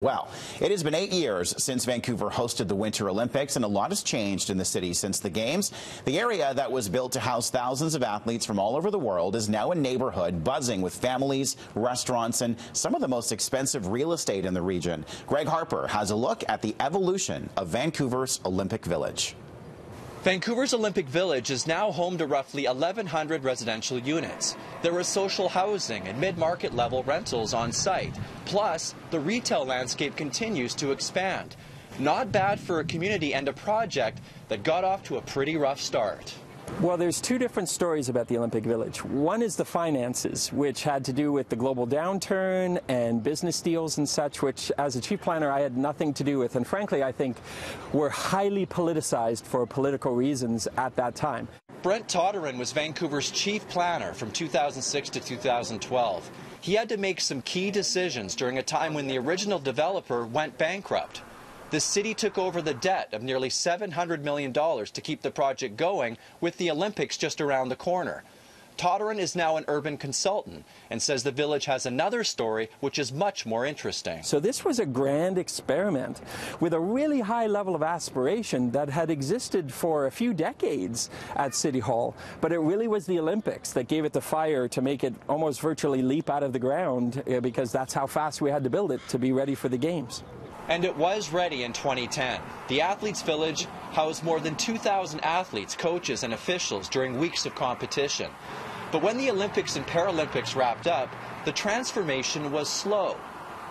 Well, it has been 8 years since Vancouver hosted the Winter Olympics, and a lot has changed in the city since the Games. The area that was built to house thousands of athletes from all over the world is now a neighborhood buzzing with families, restaurants, and some of the most expensive real estate in the region. Greg Harper has a look at the evolution of Vancouver's Olympic Village. Vancouver's Olympic Village is now home to roughly 1,100 residential units. There is social housing and mid-market level rentals on site. Plus, the retail landscape continues to expand. Not bad for a community and a project that got off to a pretty rough start. Well, there's two different stories about the Olympic Village. One is the finances, which had to do with the global downturn and business deals and such, which as a chief planner I had nothing to do with, and frankly I think were highly politicized for political reasons at that time. Brent Todderan was Vancouver's chief planner from 2006 to 2012. He had to make some key decisions during a time when the original developer went bankrupt. The city took over the debt of nearly $700 million to keep the project going, with the Olympics just around the corner. Todderan is now an urban consultant and says the village has another story which is much more interesting. So this was a grand experiment with a really high level of aspiration that had existed for a few decades at City Hall, but it really was the Olympics that gave it the fire to make it almost virtually leap out of the ground, because that's how fast we had to build it to be ready for the Games. And it was ready in 2010. The Athletes Village housed more than 2,000 athletes, coaches, and officials during weeks of competition. But when the Olympics and Paralympics wrapped up, the transformation was slow.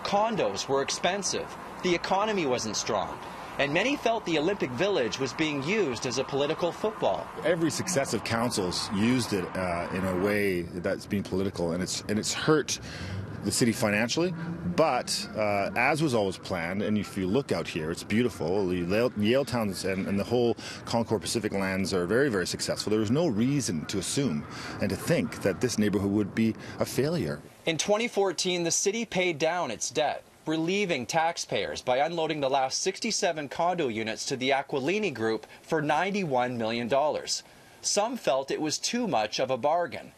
Condos were expensive, the economy wasn't strong, and many felt the Olympic Village was being used as a political football. Every successive council's used it in a way that's been political, and it's hurt the city financially, but as was always planned, and if you look out here, it's beautiful. The Yale Towns and the whole Concord Pacific lands are very, very successful. There was no reason to assume and to think that this neighborhood would be a failure. In 2014, the city paid down its debt, relieving taxpayers by unloading the last 67 condo units to the Aquilini Group for $91 million. Some felt it was too much of a bargain.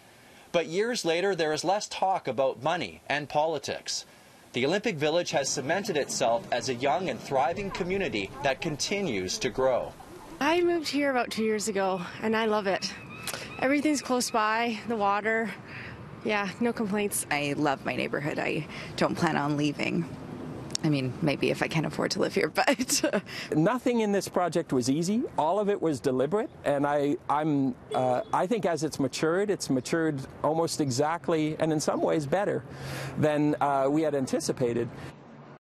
But years later, there is less talk about money and politics. The Olympic Village has cemented itself as a young and thriving community that continues to grow. I moved here about 2 years ago, and I love it. Everything's close by, the water. Yeah, no complaints. I love my neighborhood. I don't plan on leaving. I mean, maybe if I can afford to live here, but... Nothing in this project was easy. All of it was deliberate, and I think as it's matured almost exactly, and in some ways better than we had anticipated.